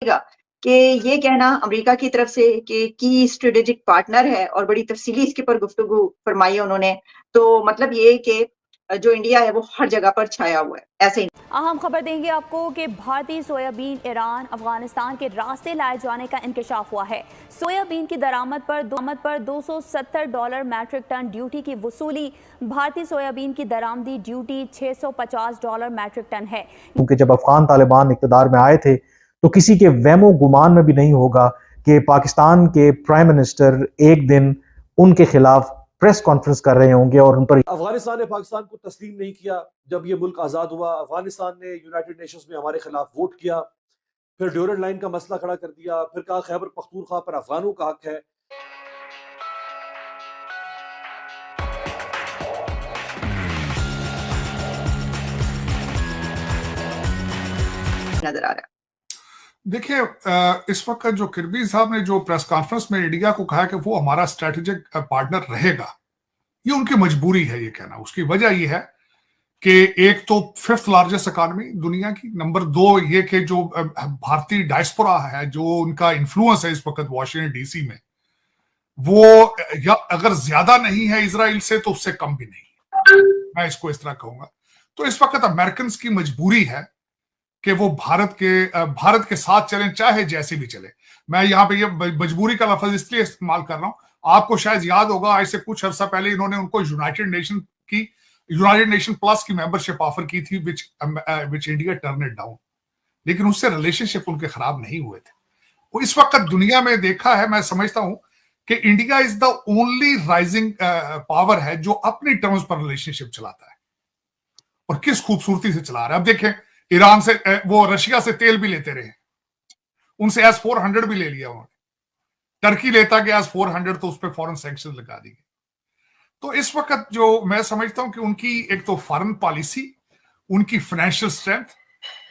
लगेगा कि ये कहना अमेरिका की तरफ से कि की स्ट्रेटेजिक पार्टनर है और बड़ी तफसीली इसके ऊपर गुफ्तगू फरमाई है उन्होंने, तो मतलब ये कि जो इंडिया है वो हर जगह पर छाया हुआ है, ऐसे ही। अहम खबर देंगे आपको कि भारतीय सोयाबीन ईरान अफगानिस्तान के रास्ते लाए जाने का इंकशाफ हुआ है। सोयाबीन की दरामद पर $270 मैट्रिक टन ड्यूटी की वसूली। भारतीय सोयाबीन की दरामदी ड्यूटी $650 मैट्रिक टन है। क्योंकि जब अफगान तालिबान इक़्तिदार में आए थे तो किसी के वहमो गुमान में भी नहीं होगा कि पाकिस्तान के प्राइम मिनिस्टर एक दिन उनके खिलाफ प्रेस कॉन्फ्रेंस कर रहे होंगे और उन पर अफगानिस्तान ने पाकिस्तान को तस्लीम नहीं किया। जब ये मुल्क आज़ाद हुआ, अफगानिस्तान ने यूनाइटेड नेशंस में हमारे खिलाफ वोट किया, फिर ड्यूरेंट लाइन का मसला खड़ा कर दिया, फिर कहा खैबर पख्तूनख्वा पर अफगानों का हक है। नजर आ रहा है। देखिए, इस वक्त जो किरबी साहब ने जो प्रेस कॉन्फ्रेंस में इंडिया को कहा कि वो हमारा स्ट्रेटेजिक पार्टनर रहेगा, ये उनकी मजबूरी है ये कहना। उसकी वजह ये है कि एक तो 5th लार्जेस्ट इकोनॉमी दुनिया की, नंबर 2 ये कि जो भारतीय डायस्पोरा है, जो उनका इन्फ्लुएंस है इस वक्त वॉशिंगटन डीसी में, वो या अगर ज्यादा नहीं है इजराइल से तो उससे कम भी नहीं, मैं इसको इस तरह कहूंगा। तो इस वक्त अमेरिकन की मजबूरी है कि वो भारत के साथ चलें, चाहे जैसे भी चले। मैं यहाँ पे ये मजबूरी का लफ्ज इसलिए इस्तेमाल कर रहा हूं, आपको शायद याद होगा आज से कुछ अर्सा पहले इन्होंने उनको यूनाइटेड नेशन प्लस की मेंबरशिप ऑफर की थी, which India turn it down, लेकिन उससे रिलेशनशिप उनके खराब नहीं हुए थे। वो इस वक्त दुनिया में देखा है, मैं समझता हूं कि India is the only rising power है जो अपनी टर्म्स पर रिलेशनशिप चलाता है, और किस खूबसूरती से चला रहा है। अब देखें, ईरान से वो रशिया से तेल भी लेते रहे, उनसे S-400 भी ले लिया उन्होंने। टर्की लेता गया S-400 तो उस पर फॉरेन सैंक्शन लगा दी गई। तो इस वक्त जो मैं समझता हूं कि उनकी एक तो फॉरेन पॉलिसी, उनकी फाइनेंशियल स्ट्रेंथ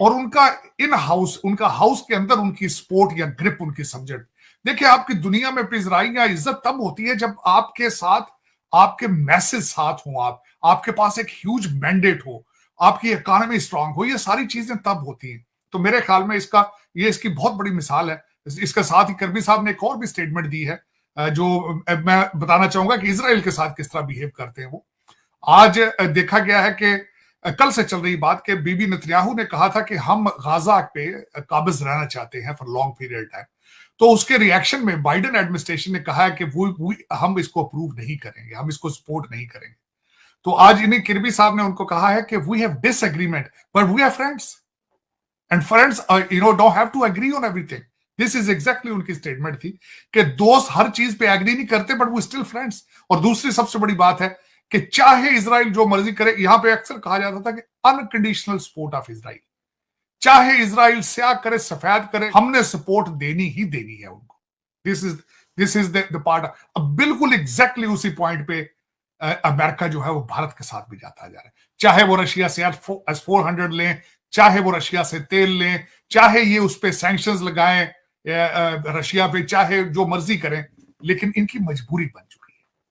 और उनका हाउस के अंदर उनकी सपोर्ट या ग्रिप, उनकी सब्जेक्ट। देखिए, आपकी दुनिया में इजराइल या इज्जत तब होती है जब आपके साथ आपके मैसेज साथ हो, आपके पास एक ह्यूज मैंडेट हो, आपकी इकोनॉमी स्ट्रांग हो, ये सारी चीजें तब होती हैं। तो मेरे ख्याल में इसकी बहुत बड़ी मिसाल है। इसके साथ ही करबी साहब ने एक और भी स्टेटमेंट दी है जो मैं बताना चाहूंगा कि इजराइल के साथ किस तरह बिहेव करते हैं वो। आज देखा गया है कि कल से चल रही बात कि बीबी नेतन्याहू ने कहा था कि हम गाजा पे काबिज रहना चाहते हैं फॉर लॉन्ग पीरियड टाइम। तो उसके रिएक्शन में बाइडेन एडमिनिस्ट्रेशन ने कहा है कि हम इसको अप्रूव नहीं करेंगे, हम इसको सपोर्ट नहीं करेंगे। तो आज इन्हीं किरबी साहब ने उनको कहा है कि we have disagreement but we are friends, and friends don't have to agree on everything. This is exactly उनकी स्टेटमेंट थी कि दोस्त हर चीज पे एग्री नहीं करते बट वो स्टिल फ्रेंड्स। और दूसरी सबसे बड़ी बात है कि चाहे इजराइल जो मर्जी करे, यहां पे अक्सर कहा जाता था कि अनकंडीशनल सपोर्ट ऑफ इजराइल, चाहे इजराइल स्याह करे सफेद करे, हमने सपोर्ट देनी ही देनी है उनको। This is the part. अब बिल्कुल एग्जैक्टली उसी पॉइंट पे अमेरिका जो है वो भारत के साथ भी जाता जा रहा है। चाहे वो रशिया से S-400 लें, चाहे वो रशिया से तेल लें, चाहे ये उस पर सैंक्शंस लगाएं रशिया पे, चाहे जो मर्जी करें, लेकिन इनकी मजबूरी बन चुकी है।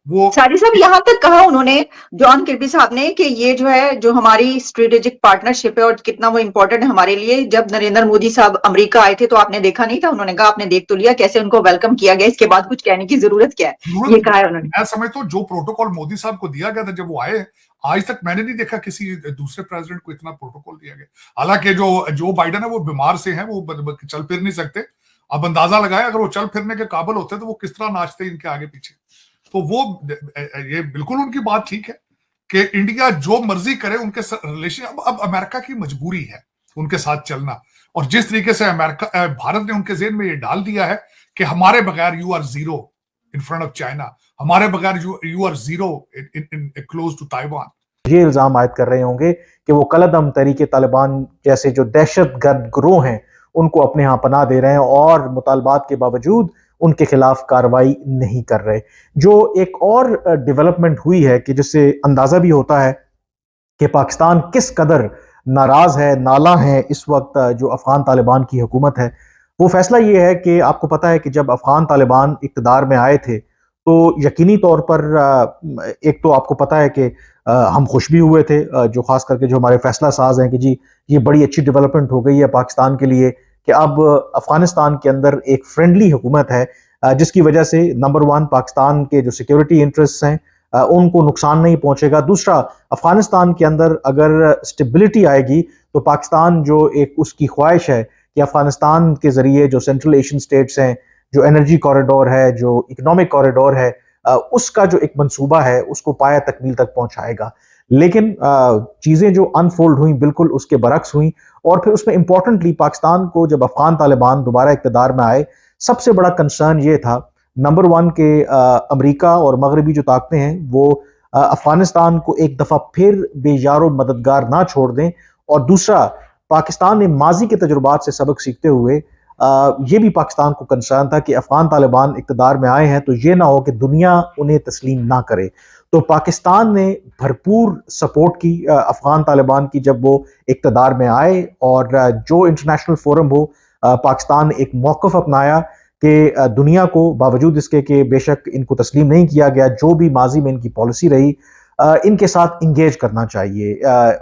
वो सारी साहब यहाँ तक कहा उन्होंने, जॉन किर्बी साहब ने, कि ये जो है जो हमारी स्ट्रेटेजिक पार्टनरशिप है और कितना वो इम्पोर्टेंट है हमारे लिए। जब नरेंद्र मोदी साहब अमेरिका आए थे तो आपने देखा नहीं था, उन्होंने कहा आपने देख तो लिया कैसे उनको वेलकम किया गया, इसके बाद कुछ कहने की जरूरत क्या है, ये कहा है उन्होंने। मैं समझता हूं जो प्रोटोकॉल मोदी साहब को दिया गया था जब वो आए, आज तक मैंने नहीं देखा किसी दूसरे प्रेसिडेंट को इतना प्रोटोकॉल दिया गया। हालांकि जो बाइडेन है वो बीमार से हैं, वो चल फिर नहीं सकते। अब अंदाजा लगाया अगर वो चल फिरने के काबिल होते तो वो किस तरह नाचते इनके आगे पीछे। तो वो ये बिल्कुल उनकी बात ठीक है कि इंडिया जो मर्जी करे उनके रिलेशन। अब अमेरिका की मजबूरी है उनके साथ चलना, और जिस तरीके से भारत ने उनके जेहन में ये डाल दिया है कि हमारे बगैर you are zero in front of China, हमारे बगैर you are zero in close to Taiwan. ये इल्जाम आयद कर रहे होंगे कि वो कलअदम तहरीक तालिबान जैसे जो दहशतगर्द गिरोह हैं उनको अपने यहाँ पनाह दे रहे हैं और मुतालबात के बावजूद उनके खिलाफ कार्रवाई नहीं कर रहे। जो एक और डेवलपमेंट हुई है कि जिससे अंदाजा भी होता है कि पाकिस्तान किस कदर नाराज है, नाला है इस वक्त जो अफगान तालिबान की हुकूमत है। वो फैसला ये है कि आपको पता है कि जब अफगान तालिबान इक़्तिदार में आए थे तो यकीनी तौर पर एक तो आपको पता है कि हम खुश भी हुए थे, जो खास करके जो हमारे फैसला साज हैं कि जी ये बड़ी अच्छी डेवलपमेंट हो गई है पाकिस्तान के लिए कि अब अफगानिस्तान के अंदर एक फ्रेंडली हुकूमत है, जिसकी वजह से नंबर वन पाकिस्तान के जो सिक्योरिटी इंटरेस्ट हैं उनको नुकसान नहीं पहुंचेगा। दूसरा, अफगानिस्तान के अंदर अगर स्टेबिलिटी आएगी तो पाकिस्तान जो एक उसकी ख्वाहिश है कि अफगानिस्तान के जरिए जो सेंट्रल एशियन स्टेट्स हैं, जो एनर्जी कॉरिडोर है, जो इकोनॉमिक कॉरिडोर है, उसका जो एक मंसूबा है उसको पाया तकमील तक पहुंचाएगा। लेकिन चीजें जो अनफोल्ड हुई बिल्कुल उसके बरक्स हुई। और फिर उसमें इंपॉर्टेंटली पाकिस्तान को जब अफगान तालिबान दोबारा इक़्तिदार में आए, सबसे बड़ा कंसर्न ये था नंबर वन के अमेरिका और मगरबी जो ताकतें हैं वो अफगानिस्तान को एक दफा फिर बेयारो मददगार ना छोड़ दें। और दूसरा, पाकिस्तान ने माजी के तजुर्बात से सबक सीखते हुए ये भी पाकिस्तान को कंसर्न था कि अफगान तालिबान इक़्तिदार में आए हैं तो ये ना हो कि दुनिया उन्हें तस्लीम ना करे। तो पाकिस्तान ने भरपूर सपोर्ट की अफगान तालिबान की जब वो इक़्तिदार में आए, और जो इंटरनेशनल फोरम हो पाकिस्तान ने एक मौक़िफ़ अपनाया कि दुनिया को बावजूद इसके कि बेशक इनको तस्लीम नहीं किया गया, जो भी माजी में इनकी पॉलिसी रही, इनके साथ इंगेज करना चाहिए।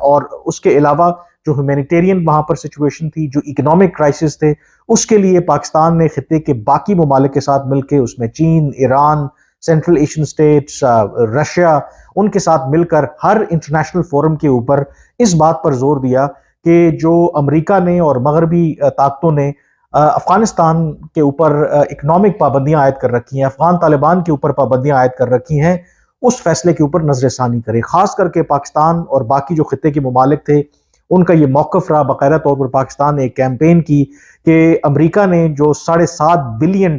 और उसके अलावा जो ह्यूमैनिटेरियन वहाँ पर सिचुएशन थी, जो इकोनॉमिक क्राइसिस थे, उसके लिए पाकिस्तान ने खित्ते के बाकी ममालिक के साथ मिलकर, उसमें चीन, Iran, central Asian states, Russia, उनके साथ मिलकर हर इंटरनेशनल फोरम के ऊपर इस बात पर जोर दिया कि जो अमेरिका ने और मगरबी ताकतों ने अफगानिस्तान के ऊपर इकोनॉमिक पाबंदियां आयद कर रखी हैं, अफगान तालिबान के ऊपर पाबंदियां आयद कर रखी हैं, उस फैसले के ऊपर नजरसानी करे। खास करके पाकिस्तान और बाकी जो खित्ते के ममालिक थे उनका ये मौक़िफ़ रहा। बाकायदा तौर पर पाकिस्तान ने एक कैंपेन की कि अमेरिका ने जो $7.5 बिलियन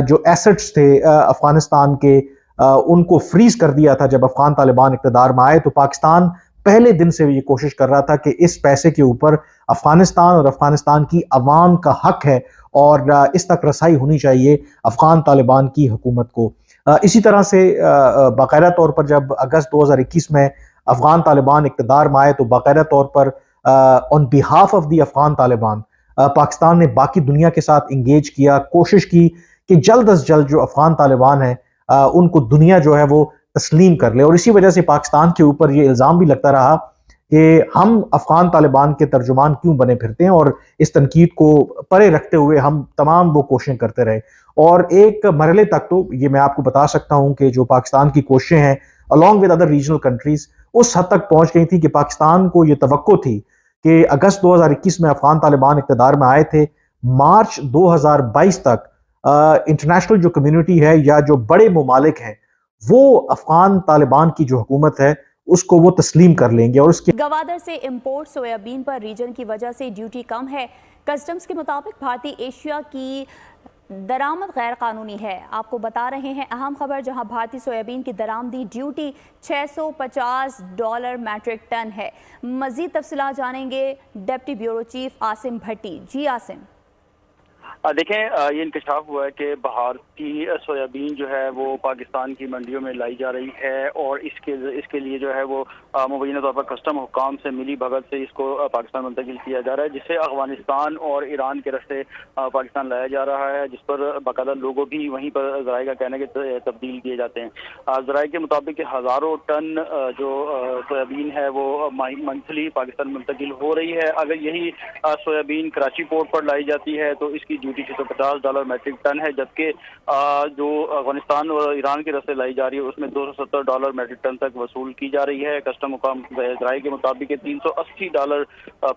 जो एसेट्स थे अफगानिस्तान के, उनको फ्रीज कर दिया था जब अफगान तालिबान इक़्तिदार में आए। तो पाकिस्तान पहले दिन से ये कोशिश कर रहा था कि इस पैसे के ऊपर अफगानिस्तान और अफगानिस्तान की अवाम का हक है और इस तक रसाई होनी चाहिए अफगान तालिबान की हुकूमत को। इसी तरह से बाकायदा तौर पर जब अगस्त 2021 में अफगान तालिबान इक़्तिदार में आए तो बाकायदा तौर पर on behalf of the Afghan Taliban Pakistan ने बाकी दुनिया के साथ इंगेज किया, कोशिश की कि जल्द अज जल्द जो अफगान तालिबान है उनको दुनिया जो है वो तस्लीम कर ले। और इसी वजह से पाकिस्तान के ऊपर ये इल्ज़ाम भी लगता रहा कि हम अफगान तालिबान के तर्जुमान क्यों बने फिरते हैं, और इस तनकीद को परे रखते हुए हम तमाम वो कोशिशें करते रहे। और एक मरहले तक तो ये मैं आपको बता सकता हूँ कि जो पाकिस्तान की कोशिशें हैं along with other regional countries उस हद तक पहुंच गई थी कि पाकिस्तान को ये तवक्को थी कि अगस्त 2021 में अफगान तालिबान इक़्तिदार में आए थे, मार्च 2022 तक इंटरनेशनल जो कम्युनिटी है या जो बड़े ममालिक हैं वो अफगान तालिबान की जो हुकूमत है उसको वो तस्लीम कर लेंगे। और उसके गवादर से इंपोर्ट सोयाबीन पर रीजन की वजह से ड्यूटी कम है। कस्टम्स के मुताबिक भारतीय एशिया की दरामद गैर कानूनी है। आपको बता रहे हैं अहम खबर, जहां भारतीय सोयाबीन की दरामदी ड्यूटी $650 मैट्रिक टन है। मजीद तफसीलात जानेंगे डिप्टी ब्यूरो चीफ आसिम भट्टी। जी आसिम। देखें, ये इंकशाफ हुआ है कि भारतीय सोयाबीन जो है वो पाकिस्तान की मंडियों में लाई जा रही है और इसके लिए जो है वो मुबैना तौर पर कस्टम हुकाम से मिली भगत से इसको पाकिस्तान मुंतकिल किया जा रहा है, जिससे अफगानिस्तान और ईरान के रास्ते पाकिस्तान लाया जा रहा है, जिस पर बाकायदा लोगों भी वहीं पर ज़राए का कहना कि तब्दील किए जाते हैं। ज़राए के मुताबिक हज़ारों टन जो सोयाबीन है वो मंथली पाकिस्तान मुंतकिल हो रही है। अगर यही सोयाबीन कराची पोर्ट पर लाई जाती है तो इसकी ड्यूटी $650 मैट्रिक टन है, जबकि जो अफगानिस्तान और ईरान के रास्ते लाई जा रही है उसमें $270 मैट्रिक टन तक वसूल की जा रही है। कस्टम हुकाम ज़राए के मुताबिक $380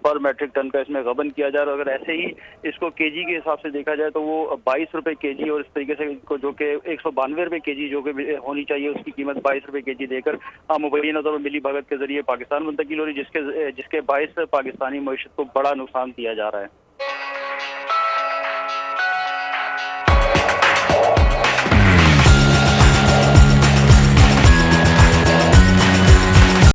पर मैट्रिक टन का इसमें गबन किया जा रहा है। अगर ऐसे ही इसको केजी के हिसाब से देखा जाए तो वो 22 रुपये केजी, और इस तरीके से इसको जो कि 192 रुपये केजी जो कि होनी चाहिए उसकी कीमत 22 रुपये केजी देकर मुबैना तौर पर मिली भगत के जरिए पाकिस्तान मुंतकिल हो रही है, जिसके बायस पाकिस्तानी मईशत को बड़ा नुकसान दिया जा रहा है।